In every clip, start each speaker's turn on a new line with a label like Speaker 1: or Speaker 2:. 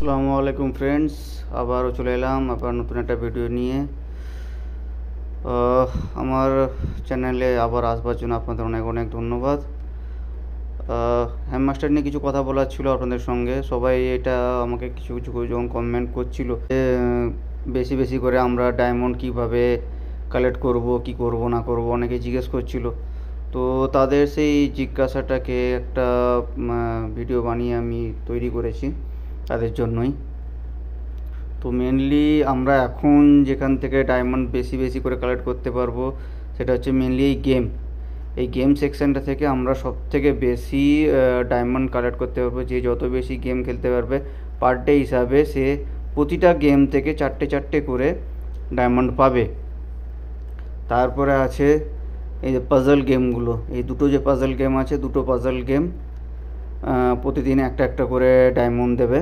Speaker 1: আসসালামু আলাইকুম ফ্রেন্ডস, আবারও চলে এলাম আবার নতুন একটা ভিডিও নিয়ে। আমার চ্যানেলে আবার আসবার জন্য আপনাদের অনেক অনেক ধন্যবাদ। হ্যামমাস্টার নিয়ে কিছু কথা বলার ছিল আপনাদের সঙ্গে। সবাই এটা আমাকে কিছু কিছু করে যখন কমেন্ট করছিল বেশি বেশি করে আমরা ডায়মন্ড কিভাবে কালেক্ট করব, কি করব না করব, অনেকে জিজ্ঞেস করছিল। তো তাদের সেই জিজ্ঞাসাটাকে একটা ভিডিও বানিয়ে আমি তৈরি করেছি তাদের জন্যই। তো মেনলি আমরা এখন যেখান থেকে ডায়মন্ড বেশি বেশি করে কালেক্ট করতে পারবো সেটা হচ্ছে মেনলি এই গেম সেকশানটা থেকে আমরা সব থেকে বেশি ডায়মন্ড কালেক্ট করতে পারবো। যে যত বেশি গেম খেলতে পারবে পার ডে হিসাবে সে প্রতিটা গেম থেকে চারটে চারটে করে ডায়মন্ড পাবে। তারপরে আছে এই যে পাজল গেমগুলো, এই দুটো যে পাজল গেম আছে, দুটো পাজল গেম প্রতিদিন একটা একটা করে ডায়মন্ড দেবে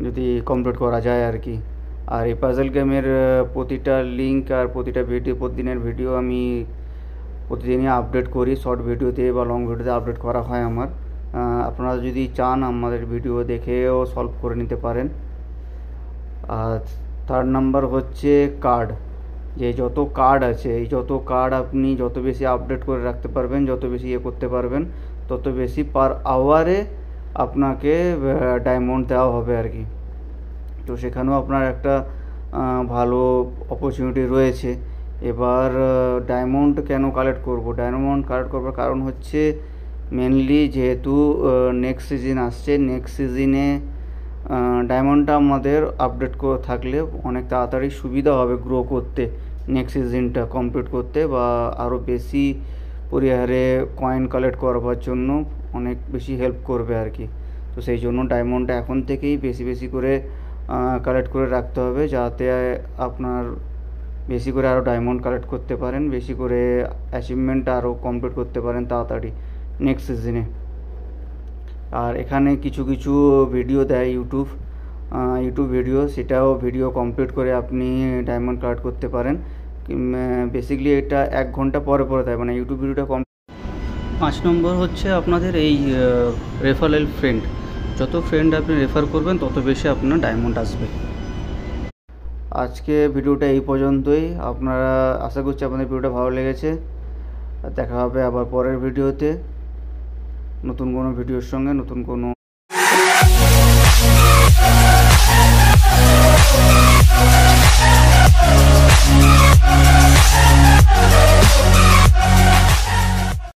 Speaker 1: যদি কমপ্লিট করা যায় আর কি। আর এই পাজল গেমের প্রতিটা লিঙ্ক আর প্রতিটা ভিডিও, প্রতিদিনের ভিডিও আমি প্রতিদিনই আপডেট করি, শর্ট ভিডিওতে বা লং ভিডিওতে আপডেট করা হয় আমার। আপনারা যদি চান আমাদের ভিডিও দেখেও সলভ করে নিতে পারেন। আর থার্ড নাম্বার হচ্ছে কার্ড। যে যত কার্ড আছে, এই যত কার্ড আপনি যত বেশি আপডেট করে রাখতে পারবেন, যত বেশি ইয়ে করতে পারবেন, তত বেশি পার আওয়ারে আপনাকে ডায়মন্ড দেওয়া হবে আর কি। তো সেখানেও আপনার একটা ভালো অপরচুনিটি রয়েছে। এবার ডায়মন্ড কেন কালেক্ট করব? ডায়মন্ড কালেক্ট করবার কারণ হচ্ছে মেনলি যেহেতু নেক্সট সিজন আসছে, নেক্সট সিজনে ডায়মন্ডটা আমাদের আপডেট করে থাকলে অনেক তাড়াতাড়ি সুবিধা হবে গ্রো করতে, নেক্সট সিজনটা কমপ্লিট করতে, বা আরও বেশি পরিহারে কয়েন কালেক্ট করবার জন্য অনেক বেশি হেল্প করবে আর কি। তো সেই জন্য ডায়মন্ডটা এখন থেকেই বেশি বেশি করে কালেক্ট করে রাখতে হবে, যাতে আপনার বেশি করে আরও ডায়মন্ড কালেক্ট করতে পারেন, বেশি করে অ্যাচিভমেন্টটা আরও কমপ্লিট করতে পারেন তাড়াতাড়ি নেক্সট সিজনে। আর এখানে কিছু কিছু ভিডিও দেয় ইউটিউব ভিডিও, সেটাও ভিডিও কমপ্লিট করে আপনি ডায়মন্ড কালেক্ট করতে পারেন। বেসিক্যালি এটা 1 ঘন্টা পরে পরে দেয়, মানে ইউটিউব ভিডিওটা 5 নম্বর হচ্ছে আপনাদের এই রেফারেল ফ্রেন্ড। যত ফ্রেন্ড আপনি রেফার করবেন তত বেশি আপনার ডায়মন্ড আসবে। আজকে ভিডিওটা এই পর্যন্তই। আপনারা আশা করছি আপনাদের ভিডিওটা ভালো লেগেছে। দেখা হবে আবার পরের ভিডিওতে নতুন কোনো ভিডিওর সঙ্গে, নতুন কোনো